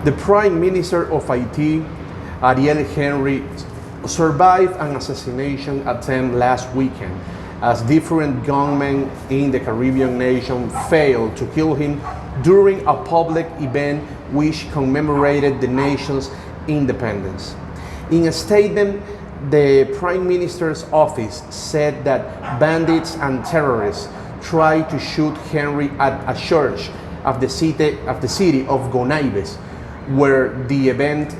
The Prime Minister of Haiti, Ariel Henry, survived an assassination attempt last weekend as different gunmen in the Caribbean nation failed to kill him during a public event which commemorated the nation's independence. In a statement, the Prime Minister's office said that bandits and terrorists tried to shoot Henry at a church of the city of Gonaives, where the event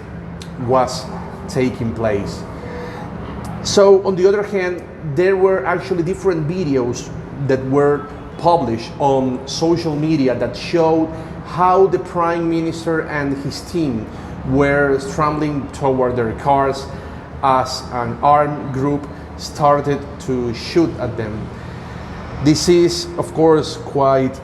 was taking place. So, on the other hand, there were actually different videos that were published on social media that showed how the Prime Minister and his team were scrambling toward their cars as an armed group started to shoot at them. This is, of course, quite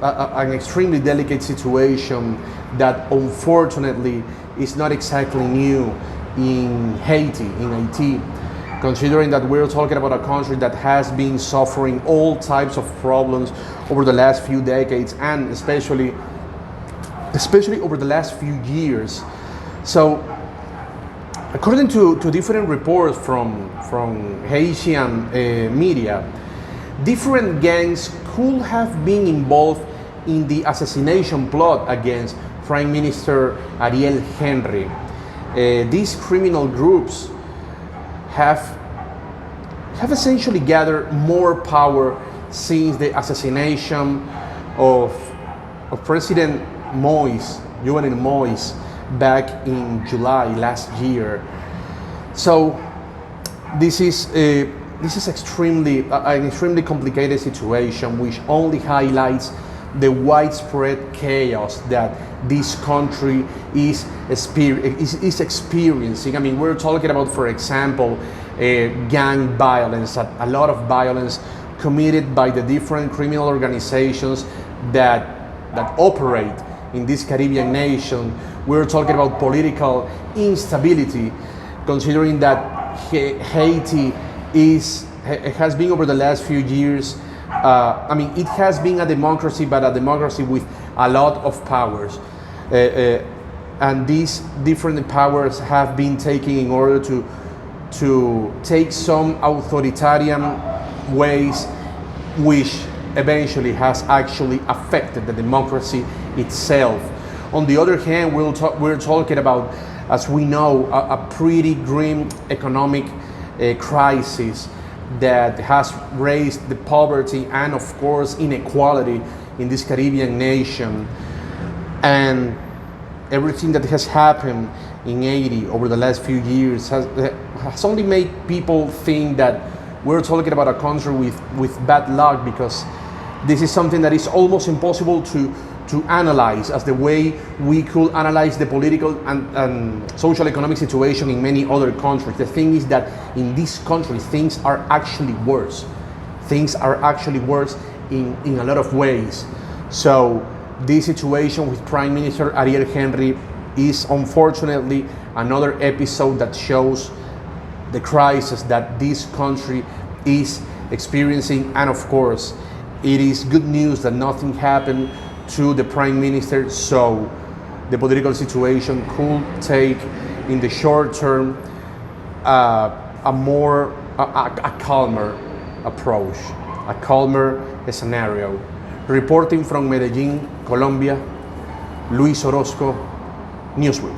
an extremely delicate situation that unfortunately is not exactly new in Haiti, considering that we're talking about a country that has been suffering all types of problems over the last few decades and especially over the last few years. So, according to different reports from Haitian media, different gangs could have been involved in the assassination plot against Prime Minister Ariel Henry. These criminal groups have essentially gathered more power since the assassination of President Jovenel Moïse, back in July last year. So this is an extremely complicated situation, which only highlights the widespread chaos that this country is experiencing. I mean, we're talking about, for example, gang violence, a lot of violence committed by the different criminal organizations that operate in this Caribbean nation. We're talking about political instability, considering that Haiti has been, over the last few years, it has been a democracy, but a democracy with a lot of powers. And these different powers have been taken in order to take some authoritarian ways, which eventually has actually affected the democracy itself. On the other hand, we're talking about, as we know, a pretty grim economic crisis that has raised the poverty and, of course, inequality in this Caribbean nation. And everything that has happened in Haiti over the last few years has only made people think that we're talking about a country with bad luck, because this is something that is almost impossible to analyze, as the way we could analyze the political and social economic situation in many other countries. The thing is that in this country, things are actually worse. Things are actually worse in a lot of ways. So this situation with Prime Minister Ariel Henry is unfortunately another episode that shows the crisis that this country is experiencing. And of course, it is good news that nothing happened to the Prime Minister, so the political situation could take, in the short term, a calmer approach, a calmer scenario. Reporting from Medellin, Colombia, Luis Orozco, Newsweek.